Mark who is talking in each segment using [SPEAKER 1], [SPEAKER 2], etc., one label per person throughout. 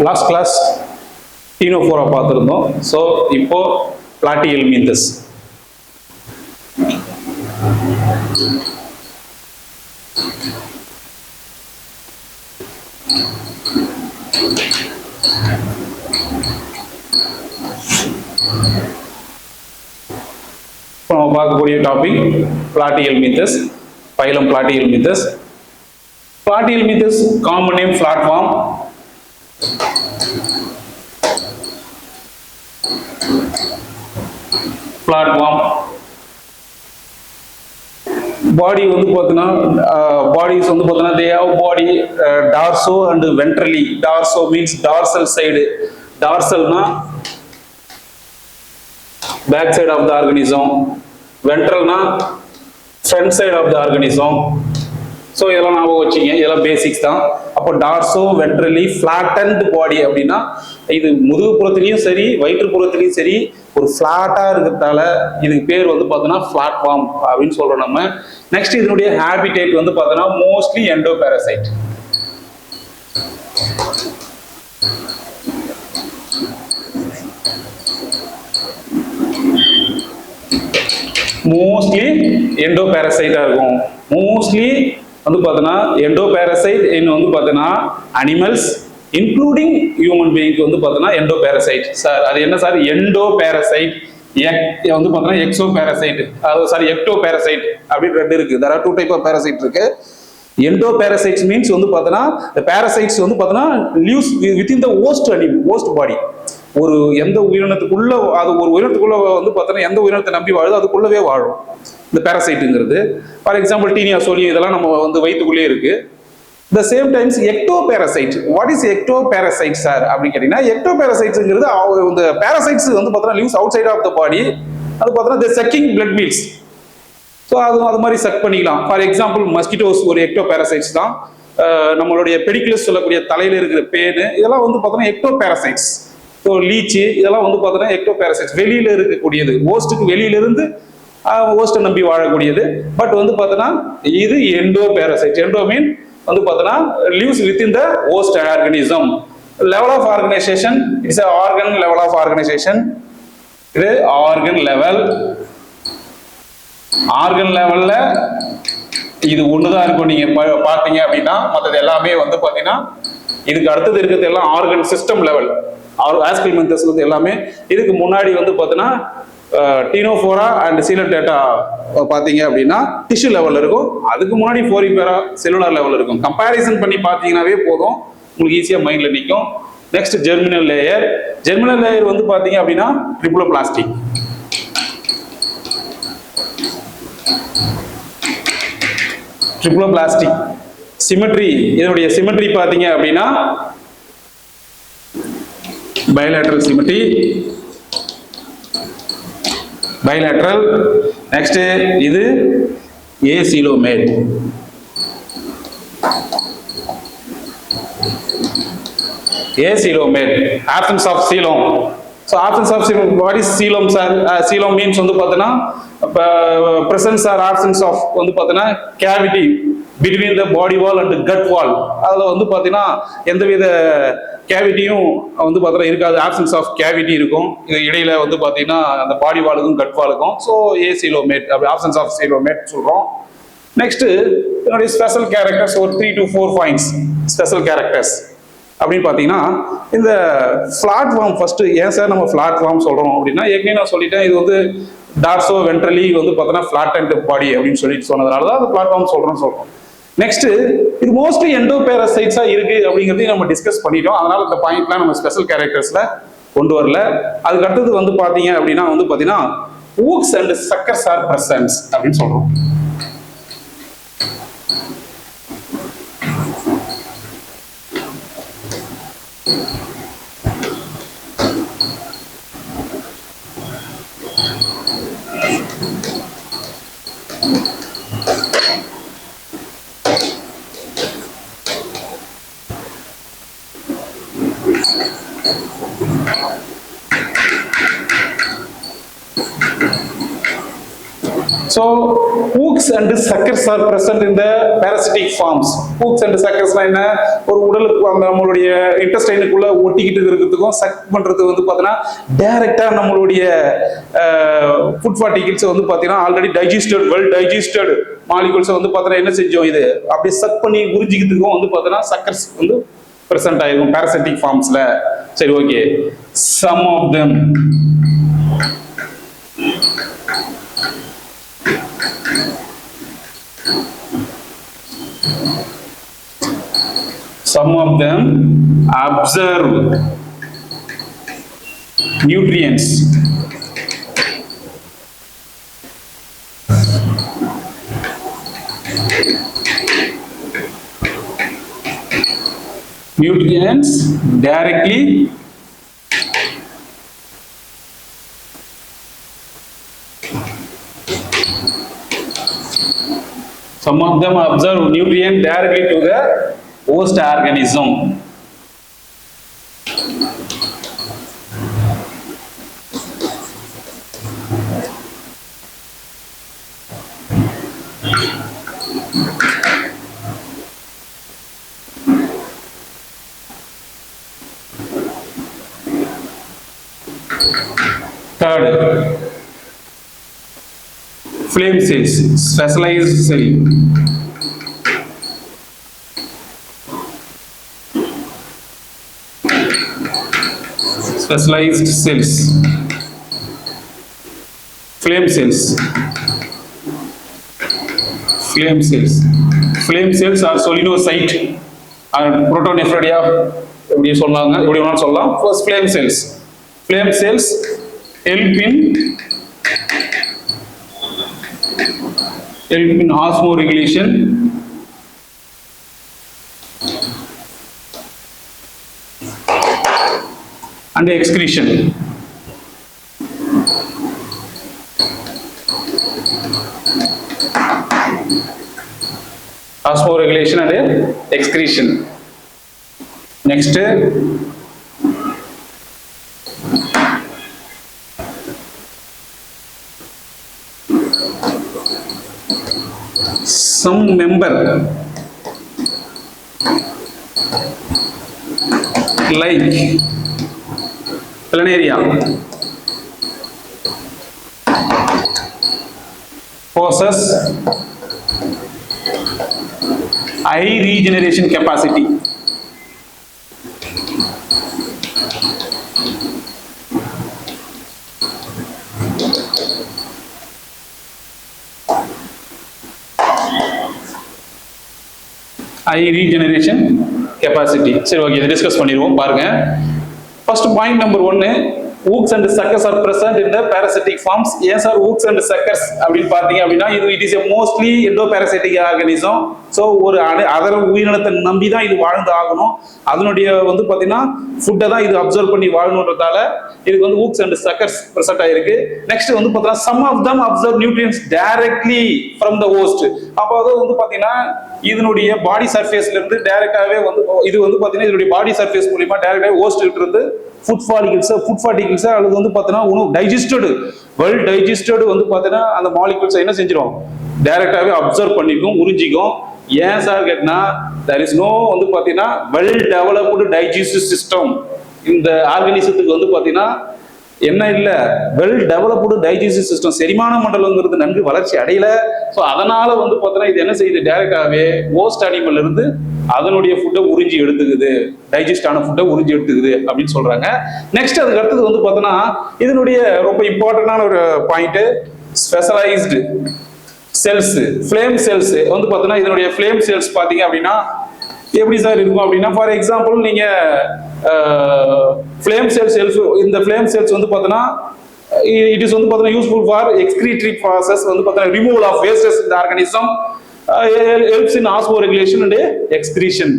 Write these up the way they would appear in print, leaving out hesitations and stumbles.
[SPEAKER 1] Last class ctenophora பார்த்துருந்தோம். So இப்போ platyhelminthes. இப்போ நம்ம பார்க்கக்கூடிய topic platyhelminthes, phylum platyhelminthes. Platyhelminthes common name platform. Platform body வந்து பார்த்தீங்கன்னா பாடிஸ் வந்து பார்த்தீங்கன்னா they have body dorso and ventrally. Dorso means dorsal side. டார்சல்னா back side of the organism. வென்ட்ரல்னா front side of the organism. So இதெல்லாம் ஞாபகம் வச்சுங்க, இதெல்லாம் பேசிக்ஸ் தான். அப்போ டார்சோ வென்ட்ரலி ஃபிளாட்டன்ட் பாடி அப்படின்னா இது முதுகு புறத்துலையும் சரி வயிற்றுப்புறத்துலையும் சரி ஒரு ஃபிளாட்டா இருக்கிறதால இதுக்கு பேர் வந்து பார்த்தோன்னா பிளாட்ஃபார்ம் அப்படின்னு சொல்றோம் நம்ம. நெக்ஸ்ட் இதனுடைய ஹேபிடேட் வந்து பார்த்தோன்னா மோஸ்ட்லி எண்டோபாரசைட். மோஸ்ட்லி எண்டோபாரசைட்டா இருக்கும். மோஸ்ட்லி வந்து பார்த்தோன்னா எண்டோபாரசைட் இன்னும் வந்து பார்த்தோன்னா அனிமல்ஸ் இன்க்ளூடிங் ஹியூமன் பீயிங்க்கு வந்து பார்த்தோன்னா எண்டோபாரசைட். சார் அது என்ன சார்? எண்டோபாரசைட் வந்து பார்த்தோன்னா எக்ஸோபாரசைட், சாரி எக்டோபாரசைட் அப்படின்னு ரெண்டு இருக்கு. there are two type of parasite இருக்கு. எண்டோபாரசைட்ஸ் மீன்ஸ் வந்து பார்த்தோன்னா the parasites வந்து பார்த்தோன்னா lives within the host body. ஒரு எந்த உயிரினத்துக்குள்ள அது ஒரு உயிரினத்துக்குள்ள வந்து பார்த்தோன்னா எந்த உயிரினத்தை நம்பி வாழுது அதுக்குள்ளவே வாழும் இந்த பாரசைட்டுங்கிறது. ஃபார் எக்ஸாம்பிள் டீனியா சோலி இதெல்லாம் நம்ம வந்து வயிற்றுக்குள்ளே இருக்கு. The same times ectoparasite. What is ectoparasite sir அப்படின்னு கேட்டீங்கன்னா எக்டோபாரசைட்ஸ்ங்கிறது இந்த பாரசைட்ஸ் வந்து பார்த்தோன்னா lives outside of the body. அது பார்த்தோன்னா the sucking blood meals. So அது மாதிரி சக் பண்ணிக்கலாம். ஃபார் எக்ஸாம்பிள் மஸ்கிட்டோஸ் ஒரு எக்டோபாரசைட்ஸ் தான். நம்மளுடைய பெடிகுலஸ் சொல்லக்கூடிய தலையில இருக்கிற பேனு இதெல்லாம் வந்து பார்த்தோன்னா எக்டோபாரசைட்ஸ். ஸோ லீச்சு இதெல்லாம் வந்து பார்த்தோன்னா எக்டோபாரசைட்ஸ், வெளியில இருக்கக்கூடியது, ஓஸ்ட்டுக்கு வெளியில இருந்து ஓஸ்ட்டை நம்பி வாழக்கூடியது. பட் வந்து பார்த்தோன்னா இது எண்டோபாரசைட். எண்டோ மீன் வந்து பார்த்தோன்னா lives within the host organism. Level of organisation it's organ level of organisation. இது ஆர்கன் லெவல். ஆர்கன் லெவல்ல இது ஒண்ணுதான் இருக்கும். நீங்க பாத்தீங்க அப்படின்னா மற்றது எல்லாமே வந்து பாத்தீங்கன்னா இதுக்கு அடுத்தது இருக்கிறது எல்லாம் ஆர்கன் சிஸ்டம் லெவல். ஆஸ்கல்மென்தஸ் எல்லாமே இதுக்கு முன்னாடி வந்து பாத்தீங்கன்னா டீனோஃபோரா அண்ட் சீலோடேட்டா பாத்தீங்க அப்படின்னா டிஷ்யூ லெவல்ல இருக்கும். அதுக்கு முன்னாடி ஃபோரிபேரா செல்லுலார் லெவல் இருக்கும். கம்பேரிசன் பண்ணி பாத்தீங்கன்னாவே போதும், உங்களுக்கு ஈஸியா மைண்ட்ல நிற்கும். Next germinal layer. Germinal layer வந்து பாத்தீங்க அப்படின்னா ட்ரிப்ளோபிளாஸ்டிக். Triploblastic symmetry. இதனுடைய சிமெட்ரி பாத்தீங்க அப்படின்னா bilateral symmetry. bilateral. next இது acoelomate. acoelomate absence of coelom. so absence of coelom. what is coelom sir? coelom means வந்து பார்த்தனா presence or absence of வந்து பார்த்தனா cavity between the body wall and the gut wall. அதுல வந்து பார்த்தீங்கன்னா எந்தவித கேவிட்டியும் வந்து பார்த்தா இருக்காது. ஆப்சன்ஸ் ஆஃப் கேவிட்டி இருக்கும். இது இடையில வந்து பார்த்தீங்கன்னா அந்த பாடி வாலுக்கும் கட் வாலுக்கும். ஸோ ஏசிலோமேட் அப்படி ஆப்சன்ஸ் ஆஃப் சீலோமேட் சொல்றோம். நெக்ஸ்ட் என்னுடைய ஸ்பெஷல் கேரக்டர்ஸ் ஒரு 3 to 4 பாயிண்ட்ஸ் ஸ்பெஷல் கேரக்டர்ஸ் அப்படின்னு பார்த்தீங்கன்னா இந்த பிளாட்ஃபார்ம். ஃபர்ஸ்ட் ஏன் சார் நம்ம பிளாட்ஃபார்ம் சொல்றோம் அப்படின்னா ஏற்கனவே நான் சொல்லிட்டேன், இது வந்து டார்சோ வென்ட்ரலி வந்து பார்த்தோன்னா ஃபிளாட்டன்ட் பாடி அப்படின்னு சொல்லிட்டு சொன்னதுனால தான் அது பிளாட்ஃபார்ம் சொல்றோம். நெக்ஸ்ட் இது மோஸ்ட்லி எண்டோபாரசைட்ஸா இருக்கு அப்படிங்கிறதையும் நம்ம டிஸ்கஸ் பண்ணிட்டோம். அதனால இந்த பாயிண்ட்லாம் நம்ம ஸ்பெஷல் கேரக்டர்ஸ்ல கொண்டு வரல. அதுக்கு அடுத்தது வந்து பாத்தீங்க அப்படின்னா வந்து பாத்தீங்கன்னா hooks and suckers are presence அப்படின்னு சொல்றோம். So hooks and suckers are present in the parasitic forms. Hooks and suckers என்ன ஒரு உடலுக்கு நம்மளுடைய இன்டெஸ்டைனுக்குள்ள ஒட்டிக்கிட்டு இருக்கிறதுக்கும் சக் பண்றது வந்து பாத்தீங்கன்னா டைரக்டா நம்மளுடைய ஃபுட் பார்ட்டிகிள்ஸ் வந்து பாத்தீங்கன்னா already digested well digested molecules வந்து பாத்தீங்கன்னா என்ன செஞ்சோம் இது அப்படியே சக் பண்ணி உறிஞ்சிக்கிறதுக்கும் வந்து பாத்தீங்கன்னா சக்கர்ஸ் வந்து பிரசன்ட் ஆயிருக்கும் parasitic ஃபார்ம்ஸ்ல. சரி okay. Some of them observe nutrients directly some of them observe nutrient directly to the host organism. Third, flame cells, specialized cell. Specialized cells, flame cells. Flame cells. Flame cells are solenocyte or protonephrodia. எப்படி சொல்லாங்க, எப்படி வேணாலும் சொல்லலாம். First, flame cells. Flame cells help in osmoregulation and excretion. Osmoregulation and excretion. Next, some member like planaria possess high regeneration capacity. High regeneration capacity. சரி okay, இதை discuss பண்ணிடுவோம் பாருங்க. First point number 1, hooks and suckers are present in the parasitic forms. ஏன் sir hooks and suckers அப்படின்னு பார்த்தீங்க அப்படின்னா it is a mostly endoparasitic organism. So ஒரு அதர உயிரினத்தை நம்பி தான் இது வாழ்ந்து ஆகணும். அதனுடைய வந்து பார்த்தீங்கன்னா ஃபுட்டை தான் இது அப்சர்வ் பண்ணி வாழணுன்றதால இதுக்கு வந்து hooks and suckers present ஆயிருக்கு. நெக்ஸ்ட் வந்து பார்த்தீங்கன்னா some of them observe nutrients directly from the host. அப்போ அது வந்து பார்த்தீங்கன்னா இதனுடைய பாடி சர்ஃபேஸ்ல இருந்து டைரக்டாவே வந்து இது வந்து பார்த்தீங்கன்னா இதனுடைய பாடி சர்ஃபேஸ் மூலமா டைரக்டாவே ஹோஸ்ட் கிட்ட இருந்து ஃபுட் பார்ட்டிகிள்ஸ் அல்லது வந்து பார்த்தீங்கன்னா உணவு டைஜஸ்டட் வெல் டைஜஸ்டட் வந்து பார்த்தீங்கன்னா அந்த மாலிகூல்ஸ் என்ன செஞ்சிடும் டைரக்டாவே அப்சர்வ் பண்ணிக்கும், உறிஞ்சிக்கும். ஏன் சார் கேட்டா there is no வந்து பார்த்தீங்கன்னா வெல் டெவலப்டு டைஜஸ்டிவ் சிஸ்டம். இந்த ஆர்கானிசத்துக்கு வந்து பார்த்தீங்கன்னா என்ன இல்லை, வெல் டெவலப்டு டைஜஸ்டிவ் சிஸ்டம், செரிமான மண்டலங்கிறது நன்கு வளர்ச்சி அடையல. ஸோ அதனால வந்து பார்த்தீங்கன்னா இது என்ன செய்யுது, டைரக்டாவே ஹோஸ்ட் அனிமல் இருந்து அதனுடைய ஃபுட்டை உறிஞ்சி எடுத்துக்குது, டைஜஸ்ட் ஆன ஃபுட்டை உறிஞ்சி எடுத்துக்குது அப்படின்னு சொல்றாங்க. நெக்ஸ்ட் அதுக்கு அடுத்தது வந்து பார்த்தோன்னா இதனுடைய ரொம்ப இம்பார்ட்டன்டான ஒரு point specialised cells, flame cells வந்து பார்த்தோன்னா இதனுடைய ஃப்ளேம் செல்ஸ் பார்த்தீங்க அப்படின்னா எப்படி சார் இருக்கும் அப்படின்னா, ஃபார் எக்ஸாம்பிள் நீங்க ஃப்ளேம் செல்ஸ் இந்த ஃப்ளேம் செல்ஸ் வந்து பார்த்தோன்னா இட் இஸ் வந்து பார்த்தோன்னா யூஸ்ஃபுல் ஃபார் எக்ஸ்கிரீட்டரி ப்ராசஸ், வந்து பார்த்தோன்னா ரிமூவல் ஆஃப் வேஸ்டஸ் இந்த organism, helps in osmoregulation and excretion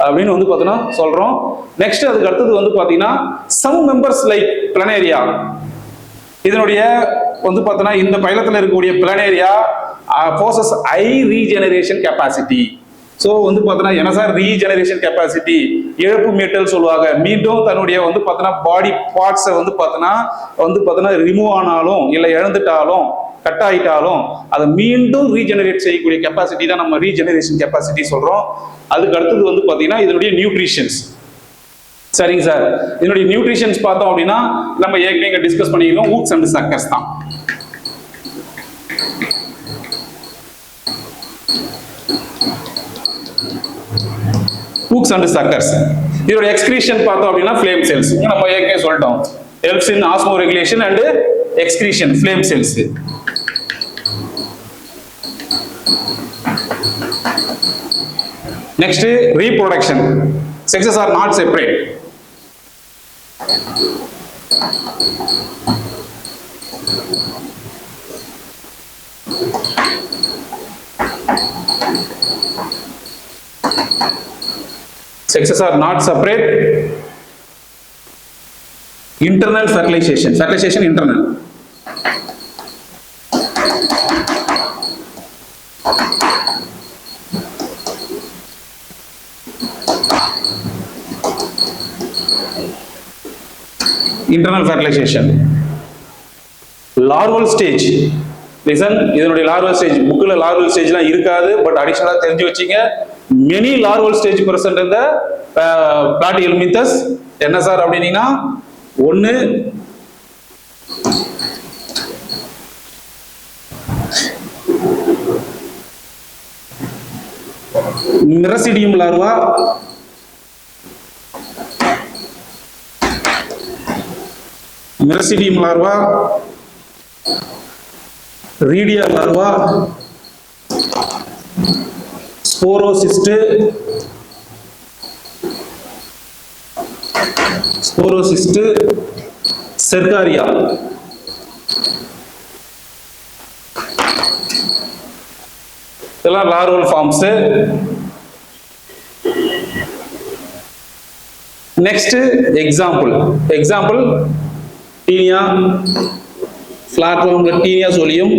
[SPEAKER 1] அப்படின்னு வந்து பார்த்தோன்னா சொல்றோம். நெக்ஸ்ட் அதுக்கு அடுத்தது வந்து பார்த்தீங்கன்னா சம் மெம்பர்ஸ் லைக் பிளனேரியா, இதனுடைய வந்து பார்த்தோன்னா இந்த பைலத்தில் இருக்கக்கூடிய planaria possess high regeneration capacity. So வந்து பார்த்தீங்கன்னா என்ன சார் ரீஜெனரேஷன் கெப்பாசிட்டி, இழப்பு மீட்டல் சொல்லுவாங்க. மீண்டும் தன்னுடைய வந்து பார்த்தீங்கன்னா பாடி பார்ட்ஸை வந்து பார்த்தீங்கன்னா ரிமூவ் ஆனாலும் இல்லை இழந்துட்டாலும் கட் ஆயிட்டாலும் அதை மீண்டும் ரீஜெனரேட் செய்யக்கூடிய கெப்பாசிட்டி தான் நம்ம ரீஜெனரேஷன் கெப்பாசிட்டி சொல்றோம். அதுக்கு அடுத்தது வந்து பார்த்தீங்கன்னா இதனுடைய நியூட்ரிஷன்ஸ். சரிங்க சார், இதனுடைய நியூட்ரிஷன்ஸ் பார்த்தோம் அப்படின்னா நம்ம ஏற்கனவே டிஸ்கஸ் பண்ணியிருக்கோம், ஊட்ஸ் அண்ட் சக்கர்ஸ் தான். ஊக்ஸ் அண்ட் சக்கர்ஸ் இதோட எக்ஸ்கிரீஷன் பார்த்தோம் அப்படின்னா ஃப்ளேம் செல்ஸ். நம்ம ஏற்கனவே சொல்லிட்டோம், helps in osmoregulation and excretion flame cells. Next reproduction. Sexes are not separate. Sexes are not separate. Internal fertilization. Fertilization internal. Internal fertilization. Larval stage. Listen, இதனுடைய larval stage புக்ல larval stageலாம் இருக்காது, but அடிஷனலா தெரிஞ்சு வச்சீங்க. Many larval stage present in the Platyhelminthes. என்ன sir அப்படின்னா, ஒன்னு Miracidium larva, Miracidium larva, Redia larva, Sporocyst, Cercaria. இதெல்லாம் larval forms. Next example. Taenia, flatworm Taenia solium.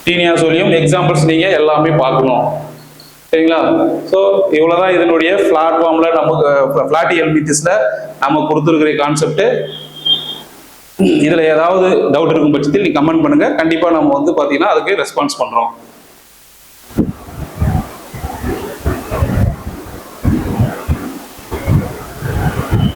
[SPEAKER 1] Taenia solium examples நீங்க எல்லாமே பார்க்கணும். சரிங்களா? ஸோ இவ்வளோதான் இதனுடைய பிளாட்ஃபார்ம்ல நமக்கு பிளாட்டிஹெல்மின்தஸ்ல நம்ம கொடுத்துருக்கிற கான்செப்ட். இதுல ஏதாவது டவுட் இருக்கும் பட்சத்தில் நீங்க கமெண்ட் பண்ணுங்க, கண்டிப்பா நம்ம வந்து பாத்தீங்கன்னா அதுக்கு ரெஸ்பான்ஸ் பண்றோம்.